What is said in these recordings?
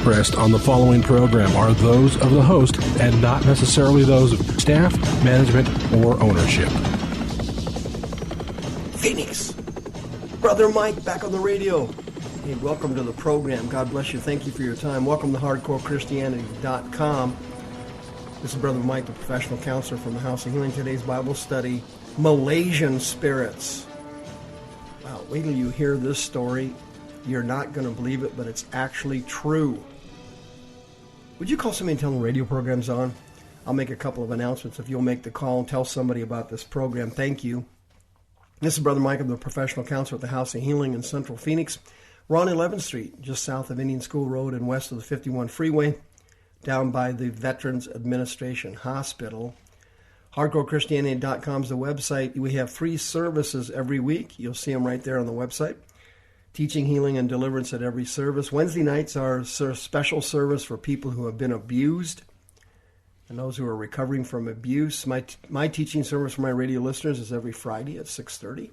expressed on the following program are those of the host and not necessarily those of staff, management, or ownership. Phoenix, Brother Mike back on the radio. Hey, welcome to the program. God bless you. Thank you for your time. Welcome to HardcoreChristianity.com. This is Brother Mike, the professional counselor from the House of Healing. Today's Bible study, Malaysian spirits. Wow, wait till you hear this story. You're not going to believe it, but it's actually true. Would you call somebody and tell them the radio program's on? I'll make a couple of announcements. If you'll make the call and tell somebody about this program, thank you. This is Brother Mike. I'm the professional counselor at the House of Healing in Central Phoenix. We're on 11th Street, just south of Indian School Road and west of the 51 freeway, down by the Veterans Administration Hospital. HardcoreChristianity.com is the website. We have free services every week. You'll see them right there on the website. Teaching, healing, and deliverance at every service. Wednesday nights are special service for people who have been abused and those who are recovering from abuse. My teaching service for my radio listeners is every Friday at 6:30.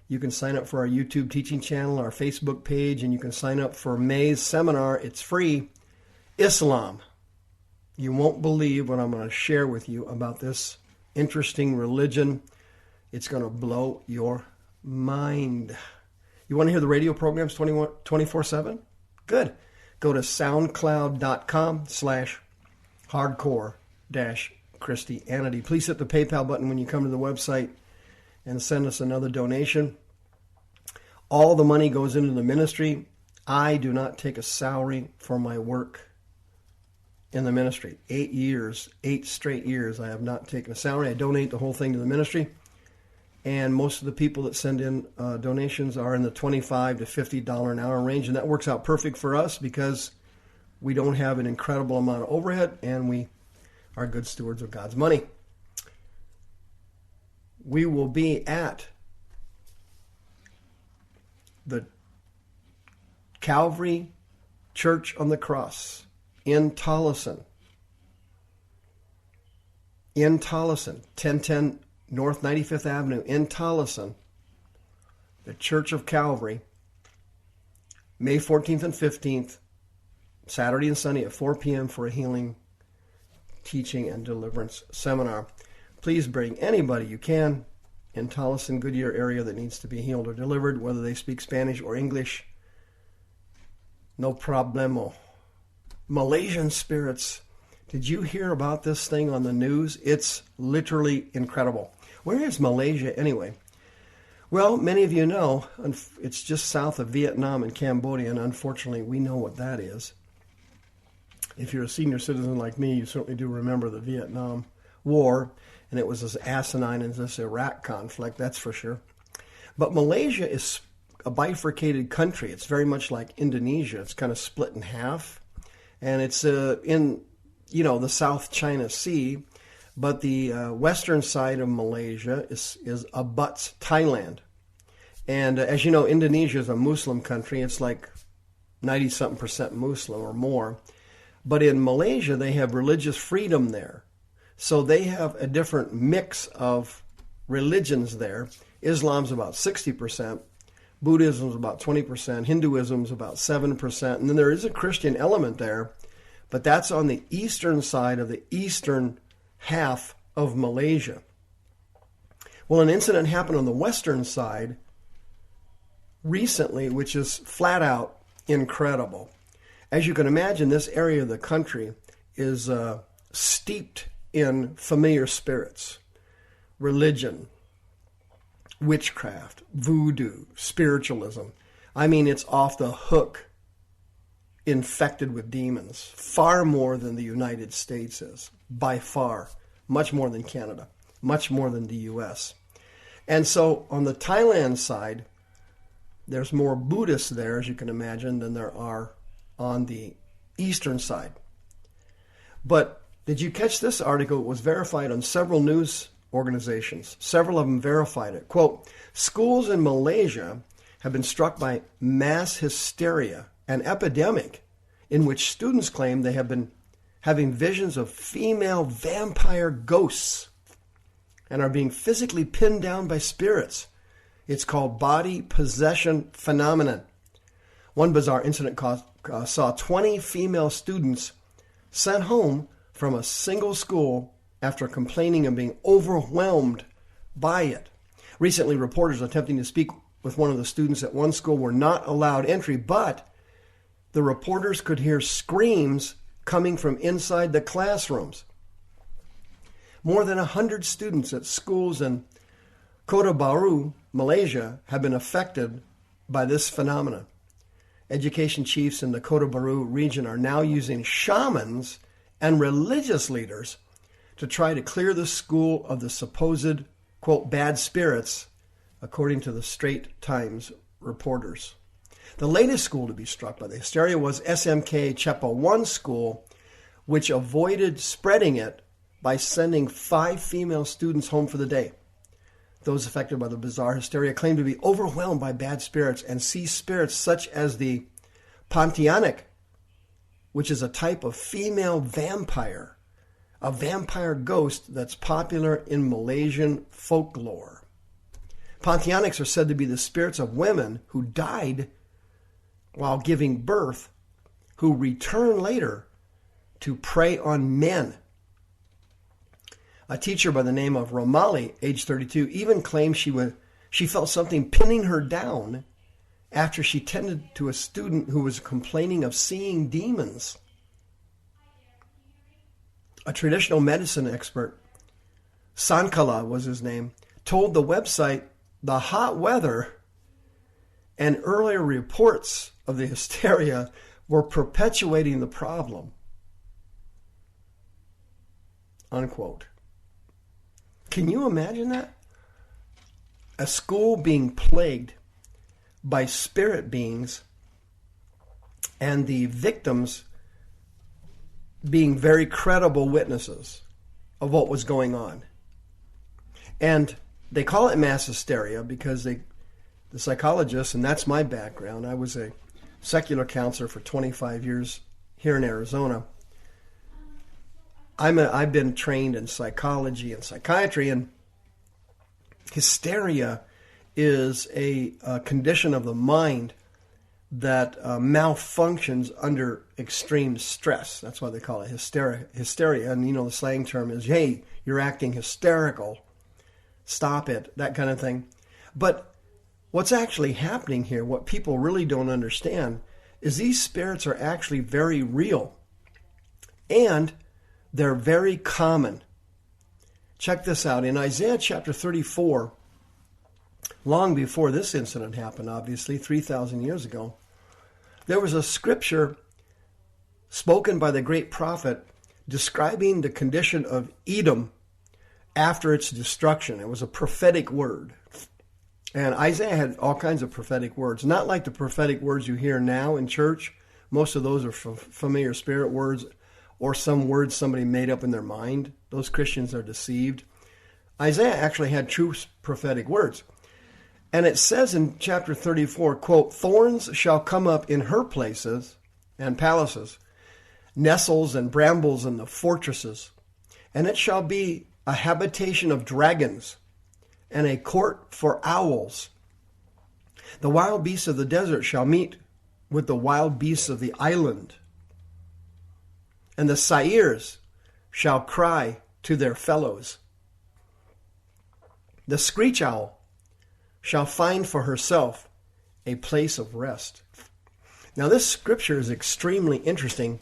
You can sign up for our YouTube teaching channel, our Facebook page, and you can sign up for May's seminar. It's free. Islam. You won't believe what I'm going to share with you about this interesting religion. It's going to blow your mind. You want to hear the radio programs 24/7? Good. Go to soundcloud.com/hardcore-Christianity. Please hit the PayPal button when you come to the website and send us another donation. All the money goes into the ministry. I do not take a salary for my work in the ministry. 8 straight years, I have not taken a salary. I donate the whole thing to the ministry. And most of the people that send in donations are in the $25 to $50 an hour range. And that works out perfect for us because we don't have an incredible amount of overhead and we are good stewards of God's money. We will be at the Calvary Church on the Cross in Tolleson. 1010 North 95th Avenue in Tolleson, the Church of Calvary, May 14th and 15th, Saturday and Sunday at 4 p.m. for a healing, teaching, and deliverance seminar. Please bring anybody you can in Tolleson, Goodyear area that needs to be healed or delivered, whether they speak Spanish or English. No problemo. Malaysian spirits. Did you hear about this thing on the news? It's literally incredible. Where is Malaysia anyway? Well, many of you know, it's just south of Vietnam and Cambodia, and unfortunately we know what that is. If you're a senior citizen like me, you certainly do remember the Vietnam War, and it was as asinine as this Iraq conflict, that's for sure. But Malaysia is a bifurcated country. It's very much like Indonesia. It's kind of split in half, and it's in the South China Sea, but the western side of Malaysia is abuts Thailand. And as you know, Indonesia is a Muslim country. It's like 90-something% Muslim or more. But in Malaysia, they have religious freedom there. So they have a different mix of religions there. Islam's about 60%, Buddhism's about 20%, Hinduism's about 7%, and then there is a Christian element there. But that's on the eastern side of the eastern half of Malaysia. Well, an incident happened on the western side recently, which is flat out incredible. As you can imagine, this area of the country is steeped in familiar spirits, religion, witchcraft, voodoo, spiritualism. I mean, it's off the hook infected with demons, far more than the United States is, by far, much more than Canada, much more than the U.S. And so on the Thailand side, there's more Buddhists there, as you can imagine, than there are on the eastern side. But did you catch this article? It was verified on several news organizations. Several of them verified it. Quote, schools in Malaysia have been struck by mass hysteria, an epidemic in which students claim they have been having visions of female vampire ghosts and are being physically pinned down by spirits. It's called body possession phenomenon. One bizarre incident caused saw 20 female students sent home from a single school after complaining of being overwhelmed by it. Recently, reporters attempting to speak with one of the students at one school were not allowed entry, but the reporters could hear screams coming from inside the classrooms. More than 100 students at schools in Kota Baru, Malaysia, have been affected by this phenomenon. Education chiefs in the Kota Baru region are now using shamans and religious leaders to try to clear the school of the supposed, quote, bad spirits, according to the Straits Times reporters. The latest school to be struck by the hysteria was SMK Chepa 1 school, which avoided spreading it by sending 5 female students home for the day. Those affected by the bizarre hysteria claim to be overwhelmed by bad spirits and see spirits such as the Pontianak, which is a type of female vampire, a vampire ghost that's popular in Malaysian folklore. Pontianaks are said to be the spirits of women who died while giving birth, who return later to prey on men. A teacher by the name of Romali, age 32, even claimed she felt something pinning her down after she tended to a student who was complaining of seeing demons. A traditional medicine expert, Sankala was his name, told the website the hot weather and earlier reports of the hysteria were perpetuating the problem. Unquote. Can you imagine that? A school being plagued by spirit beings and the victims being very credible witnesses of what was going on. And they call it mass hysteria because the psychologists, and that's my background, I was a secular counselor for 25 years here in Arizona. I've been trained in psychology and psychiatry, and hysteria is a condition of the mind that malfunctions under extreme stress. That's why they call it hysteria. And, the slang term is, hey, you're acting hysterical. Stop it, that kind of thing. But what's actually happening here, what people really don't understand, is these spirits are actually very real. And they're very common. Check this out. In Isaiah chapter 34, long before this incident happened, obviously, 3,000 years ago, there was a scripture spoken by the great prophet describing the condition of Edom after its destruction. It was a prophetic word. And Isaiah had all kinds of prophetic words, not like the prophetic words you hear now in church. Most of those are familiar spirit words or some words somebody made up in their mind. Those Christians are deceived. Isaiah actually had true prophetic words. And it says in chapter 34, quote, thorns shall come up in her places and palaces, nettles and brambles in the fortresses, and it shall be a habitation of dragons and a court for owls. The wild beasts of the desert shall meet with the wild beasts of the island, and the sa'irs shall cry to their fellows. The screech owl shall find for herself a place of rest. Now, this scripture is extremely interesting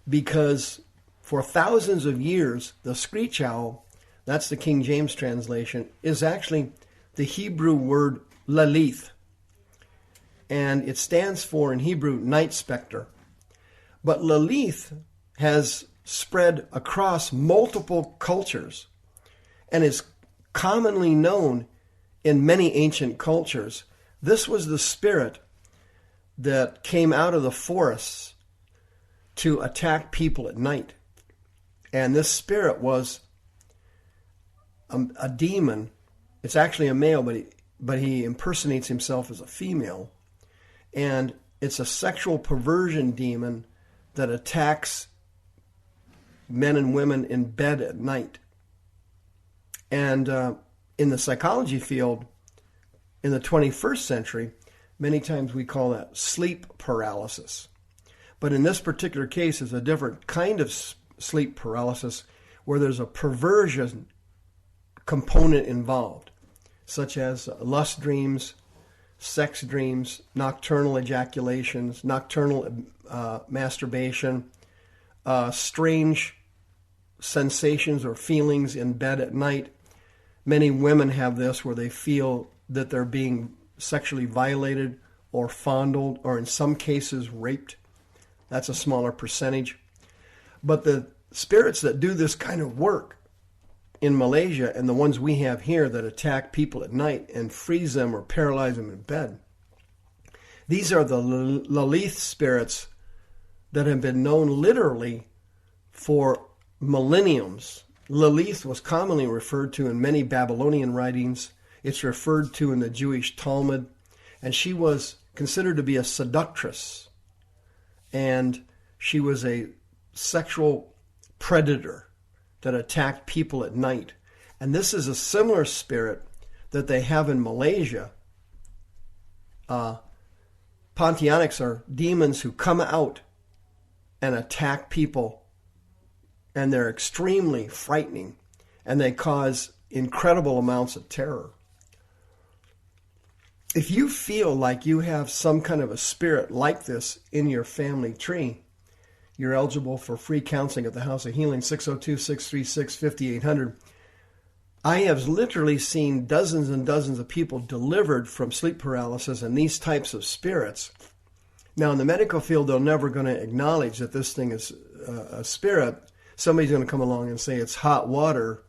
because for thousands of years, the screech owl, that's the King James translation, is actually the Hebrew word lalith. And it stands for, in Hebrew, night specter. But lalith has spread across multiple cultures and is commonly known in many ancient cultures. This was the spirit that came out of the forests to attack people at night. And this spirit was a demon. It's actually a male, but he impersonates himself as a female. And it's a sexual perversion demon that attacks men and women in bed at night. And in the psychology field, in the 21st century, many times we call that sleep paralysis. But in this particular case, it's a different kind of sleep paralysis where there's a perversion component involved, such as lust dreams, sex dreams, nocturnal ejaculations, nocturnal masturbation, strange sensations or feelings in bed at night. Many women have this where they feel that they're being sexually violated or fondled or in some cases raped. That's a smaller percentage. But the spirits that do this kind of work in Malaysia and the ones we have here that attack people at night and freeze them or paralyze them in bed, these are the Lalith spirits that have been known literally for millenniums. Lalith was commonly referred to in many Babylonian writings. It's referred to in the Jewish Talmud. And she was considered to be a seductress. And she was a sexual predator that attacked people at night. And this is a similar spirit that they have in Malaysia. Pontianics are demons who come out and attack people, and they're extremely frightening, and they cause incredible amounts of terror. If you feel like you have some kind of a spirit like this in your family tree, you're eligible for free counseling at the House of Healing, 602-636-5800. I have literally seen dozens and dozens of people delivered from sleep paralysis and these types of spirits. Now, in the medical field, they're never going to acknowledge that this thing is a spirit. Somebody's going to come along and say it's hot water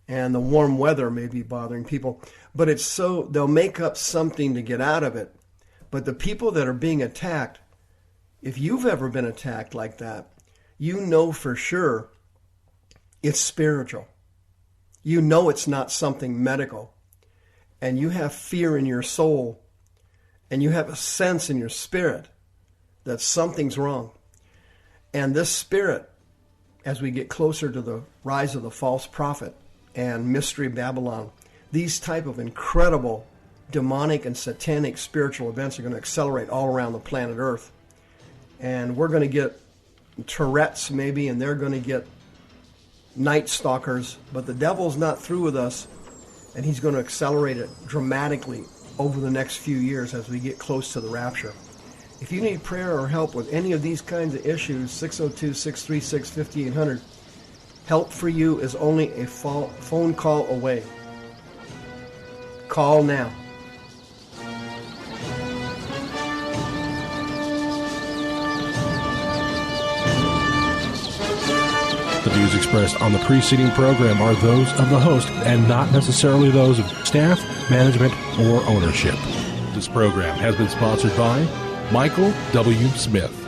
and the warm weather may be bothering people. But it's so, they'll make up something to get out of it. But the people that are being attacked, if you've ever been attacked like that, you know for sure it's spiritual. You know it's not something medical. And you have fear in your soul. And you have a sense in your spirit that something's wrong. And this spirit, as we get closer to the rise of the false prophet and Mystery Babylon, these type of incredible demonic and satanic spiritual events are going to accelerate all around the planet Earth. And we're going to get Tourette's maybe, and they're going to get night stalkers. But the devil's not through with us, and he's going to accelerate it dramatically over the next few years as we get close to the rapture. If you need prayer or help with any of these kinds of issues, 602-636-5800. Help for you is only a phone call away. Call now. The views expressed on the preceding program are those of the host and not necessarily those of staff, management, or ownership. This program has been sponsored by Michael W. Smith.